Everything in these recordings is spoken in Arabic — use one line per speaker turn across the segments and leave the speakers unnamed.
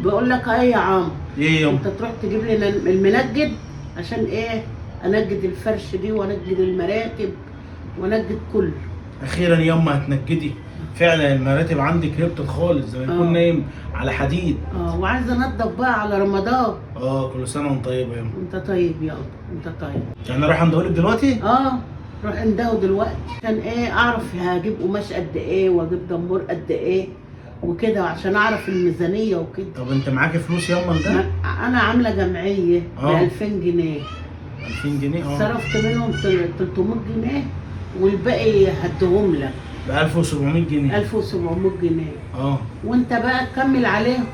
بقول لك ايه يا عم؟
ايه يما؟
انت تروح تجيب لنا المنجد عشان ايه؟ انجد الفرش دي وانجد المراتب وانجد كله.
اخيرا يما هتنجدي. فعلا المراتب عندك هبطت خالص زي ما يكون نايم على حديد.
وعايزه انضف بقى على رمضان.
كل سنه وانت طيبه يما.
انت طيب يابا، انت طيب.
يعني اروح اندهولك دلوقتي؟
روح عنده دلوقتي عشان ايه؟ اعرف هجيب قماش قد ايه واجيب دمور قد ايه وكده، عشان اعرف الميزانيه وكده.
طب انت معاكي فلوس يما لده؟
انا عامله جمعيه ب 2000 جنيه.
2000 جنيه؟
صرفت منهم 300 جنيه والباقي هديهم لك
ب 1700 جنيه.
1700 جنيه. وانت بقى تكمل عليهم.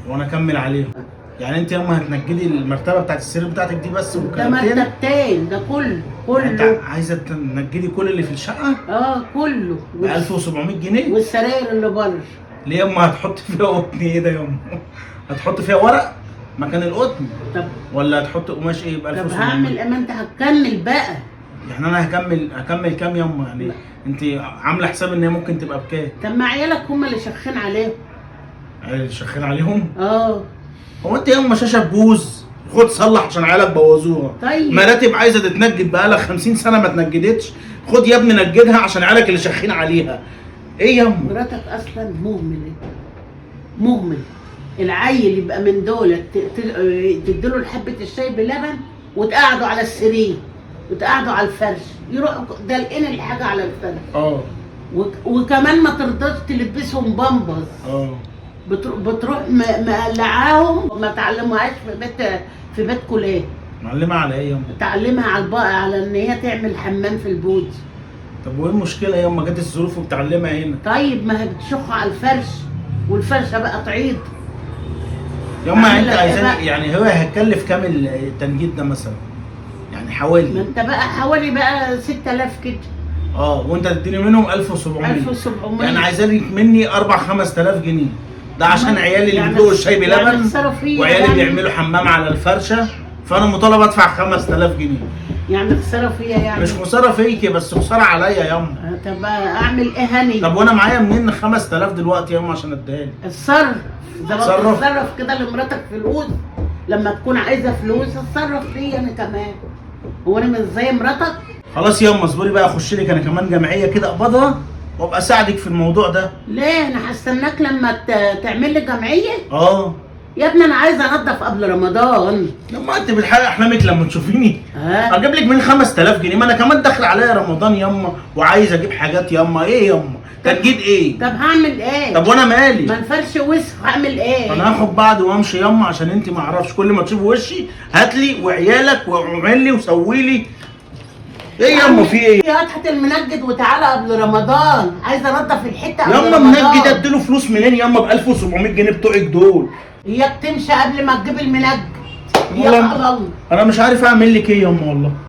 وانا اكمل عليهم؟ يعني انت يما هتنجدي المرتبه بتاعت السرير بتاعتك دي بس
ده مرتبتين، ده كله
انت عايزه تنجدي كل اللي في الشقه؟
كله
ب 1700 جنيه؟
والسراير اللي بره.
ليه يما هتحط فيها قطن؟ ايه ده يما؟ هتحط فيها ورق مكان القطن؟
طب
ولا هتحط قماش ايه ب 1700؟
طب هعمل ايه؟ ما انت هتكمل بقى.
يعني انا هكمل كام يما؟ يعني لا. انت عامله حساب ان هي ممكن تبقى بكام؟
طب ما عيالك هم اللي شخين عليهم.
اللي شخين عليهم؟
هو
انت يما شاشه بوز؟ خد صلح عشان عيالك بوظوها.
طيب
مراتب عايزه تتنجد بقالك 50 سنه ما اتنجدتش، خد يا ابني نجدها عشان عيالك اللي شاخين عليها. ايه يما؟
مراتك اصلا مهمل. العيل يبقى من دول تديله حبه الشاي بلبن وتقعدوا على السرير وتقعدوا على الفرش، يروحوا دلقين الحاجه على الفرش. وكمان ما ترضاش تلبسهم بامبرز. بتروح مقلعاهم، ما تعلموهاش في بيتكم ليه؟
معلمها على ايه يما؟
تعلمها على ان هي تعمل حمام في البوت.
طب وايه المشكله يما؟ جت الظروف وبتعلمها هنا.
طيب ما هي بتشخ على الفرش والفرشه بقى تعيط
يما. انت عايزاني يعني هو هيكلف كام التنجيد ده مثلا؟ يعني حوالي؟
ما انت بقى حوالي بقى 6000 كده.
وانت تديني منهم 1700.
1700
يعني عايزاني مني 5000 جنيه. ده عشان عيالي اللي بيدوقوا الشاي بلبن وعيالي بيعملوا حمام على الفرشه، فانا مطالب ادفع 5000 جنيه.
يعني خساره فيا يعني؟
مش خساره فيكي بس خساره عليا ياما.
طب اعمل ايه هاني؟
طب وانا معايا منين 5000 دلوقتي ياما عشان اديها لي؟
اتصرف زي ما بتتصرف كده لمراتك فلوس. لما تكون عايزه فلوس اتصرف فيا انا كمان. هو انا مش زي مراتك؟
خلاص ياما اصبري بقى، اخش لك انا كمان جمعيه كده اقبضها وابقى اساعدك في الموضوع ده.
ليه؟ انا هستناك لما تعمل لي جمعيه؟
يا
ابني انا عايزه انضف قبل رمضان.
يما انت بتحقق احلامك لما تشوفيني. اجيب لك من 5000 جنيه؟ ما انا كمان داخل عليا رمضان يما وعايز اجيب حاجات يما. ايه يما؟ تنجيد ايه؟
طب هعمل ايه؟
طب وانا مالي؟
ما الفرش وسخ، هعمل ايه؟
انا هاخد بعض وامشي يما عشان انت ما اعرفش كل ما تشوفي وشي هاتلي وعيالك واعمل لي وسوي لي. ايه يما في ايه؟
هات المنجد وتعالى قبل رمضان، عايزه انضف الحته قبل
يما.
رمضان.
منجد اديله فلوس منين يما ب 1700 جنيه بتوعك دول؟
اياك تمشي قبل ما تجيب المنجد. يا الله،
انا مش عارف اعمل لك ايه يما والله.